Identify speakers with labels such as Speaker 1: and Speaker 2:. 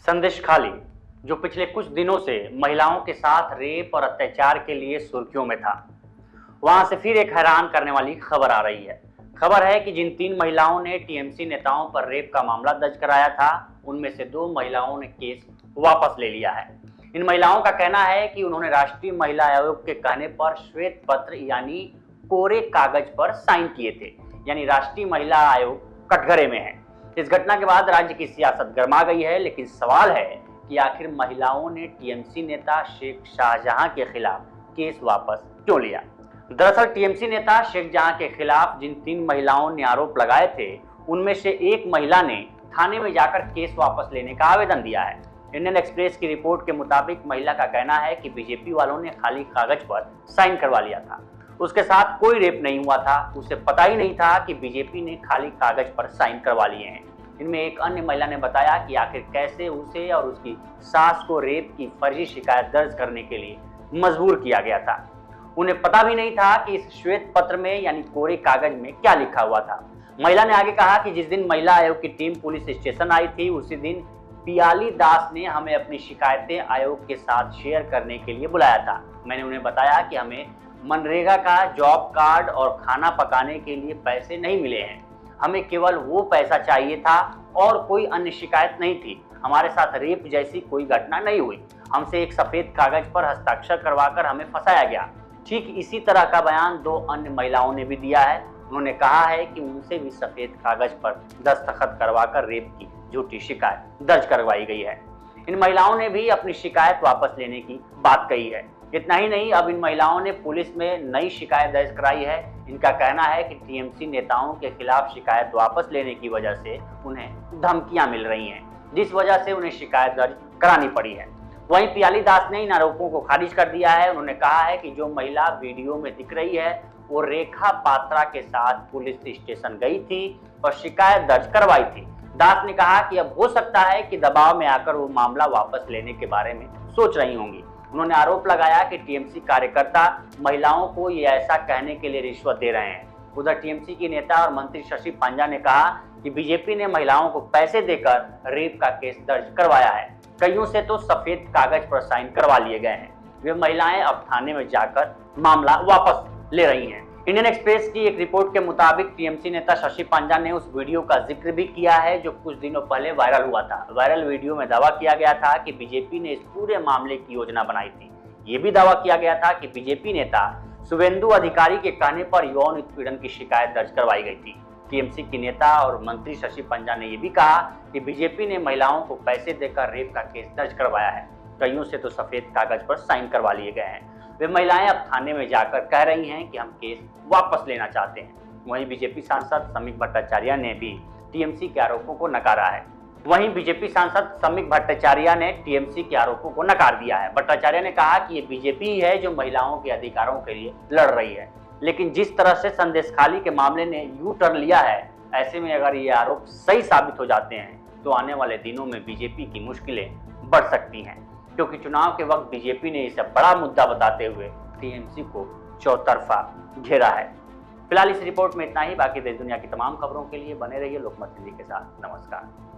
Speaker 1: संदेश खाली, जो पिछले कुछ दिनों से महिलाओं के साथ रेप और अत्याचार के लिए सुर्खियों में था, वहां से फिर एक हैरान करने वाली खबर आ रही है। खबर है कि जिन 3 महिलाओं ने टीएमसी नेताओं पर रेप का मामला दर्ज कराया था, उनमें से 2 महिलाओं ने केस वापस ले लिया है। इन महिलाओं का कहना है कि उन्होंने राष्ट्रीय महिला आयोग के कहने पर श्वेत पत्र यानी कोरे कागज पर साइन किए थे, यानी राष्ट्रीय महिला आयोग कटघरे में है। इस घटना के बाद राज्य की सियासत गर्मा गई है, लेकिन सवाल है कि आखिर महिलाओं ने टीएमसी नेता शेख शाहजहां के खिलाफ केस वापस क्यों लिया। दरअसल टीएमसी नेता शेख जहां के खिलाफ जिन 3 महिलाओं ने आरोप लगाए थे, उनमें से एक महिला ने थाने में जाकर केस वापस लेने का आवेदन दिया है। इंडियन एक्सप्रेस की रिपोर्ट के मुताबिक महिला का कहना है कि बीजेपी वालों ने खाली कागज पर साइन करवा लिया था, उसके साथ कोई रेप नहीं हुआ था, उसे पता ही नहीं था कि बीजेपी ने खाली कागज पर साइन करवा लिए हैं। इनमें एक अन्य महिला ने बताया कि आखिर कैसे उसे और उसकी सास को रेप की फर्जी शिकायत दर्ज करने के लिए मजबूर किया गया था। उन्हें पता भी नहीं था कि इस श्वेत पत्र में यानी कोरे कागज में क्या लिखा हुआ था। महिला ने आगे कहा कि जिस दिन महिला आयोग की टीम पुलिस स्टेशन आई थी, उसी दिन पियाली दास ने हमें अपनी शिकायतें आयोग के साथ शेयर करने के लिए बुलाया था। मैंने उन्हें बताया कि हमें मनरेगा का जॉब कार्ड और खाना पकाने के लिए पैसे नहीं मिले हैं, हमें केवल वो पैसा चाहिए था और कोई अन्य शिकायत नहीं थी। हमारे साथ रेप जैसी कोई घटना नहीं हुई, हमसे एक सफेद कागज पर हस्ताक्षर करवाकर हमें फंसाया गया। ठीक इसी तरह का बयान 2 अन्य महिलाओं ने भी दिया है। उन्होंने कहा है कि उनसे भी सफेद कागज पर दस्तखत करवाकर रेप की झूठी शिकायत दर्ज करवाई गई है। इन महिलाओं ने भी अपनी शिकायत वापस लेने की बात कही है। इतना ही नहीं, अब इन महिलाओं ने पुलिस में नई शिकायत दर्ज कराई है। इनका कहना है कि टीएमसी नेताओं के खिलाफ शिकायत वापस लेने की वजह से उन्हें धमकियां मिल रही हैं, जिस वजह से उन्हें शिकायत दर्ज करानी पड़ी है। वहीं पियाली दास ने इन आरोपों को खारिज कर दिया है। उन्होंने कहा है कि जो महिला वीडियो में दिख रही है, वो रेखा पात्रा के साथ पुलिस स्टेशन गई थी और शिकायत दर्ज करवाई थी। दास ने कहा कि अब हो सकता है कि दबाव में आकर वो मामला वापस लेने के बारे में सोच रही होंगी। उन्होंने आरोप लगाया कि टीएमसी कार्यकर्ता महिलाओं को ये ऐसा कहने के लिए रिश्वत दे रहे हैं। उधर टीएमसी की नेता और मंत्री शशि पांजा ने कहा कि बीजेपी ने महिलाओं को पैसे देकर रेप का केस दर्ज करवाया है। कईयों से तो सफेद कागज पर साइन करवा लिए गए हैं। वे महिलाएं अब थाने में जाकर मामला वापस ले रही हैं। इंडियन एक्सप्रेस की एक रिपोर्ट के मुताबिक टीएमसी नेता शशि पांजा ने उस वीडियो का जिक्र भी किया है जो कुछ दिनों पहले वायरल हुआ था। वायरल वीडियो में दावा किया गया था कि बीजेपी ने इस पूरे मामले की योजना बनाई थी। ये भी दावा किया गया था कि बीजेपी नेता शुभेंदु अधिकारी के कहने पर यौन उत्पीड़न की शिकायत दर्ज करवाई गई थी। टीएमसी की नेता और मंत्री शशि पांजा ने यह भी कहा कि बीजेपी ने महिलाओं को पैसे देकर रेप का केस दर्ज करवाया है। कईयों से तो सफेद कागज पर साइन करवा लिए गए हैं। वे महिलाएं अब थाने में जाकर कह रही हैं कि हम केस वापस लेना चाहते हैं। वहीं बीजेपी सांसद समीक भट्टाचार्य ने भी टीएमसी के आरोपों को नकारा है। दिया है। भट्टाचार्य ने कहा कि ये बीजेपी ही है जो महिलाओं के अधिकारों के लिए लड़ रही है, लेकिन जिस तरह से संदेश खाली के मामले ने यू टर्न लिया है, ऐसे में अगर ये आरोप सही साबित हो जाते हैं तो आने वाले दिनों में बीजेपी की मुश्किलें बढ़ सकती हैं, क्योंकि चुनाव के वक्त बीजेपी ने इसे बड़ा मुद्दा बताते हुए टीएमसी को चौतरफा घेरा है। फिलहाल इस रिपोर्ट में इतना ही। बाकी देश दुनिया की तमाम खबरों के लिए बने रहिए लोकमत हिंदी के साथ। नमस्कार।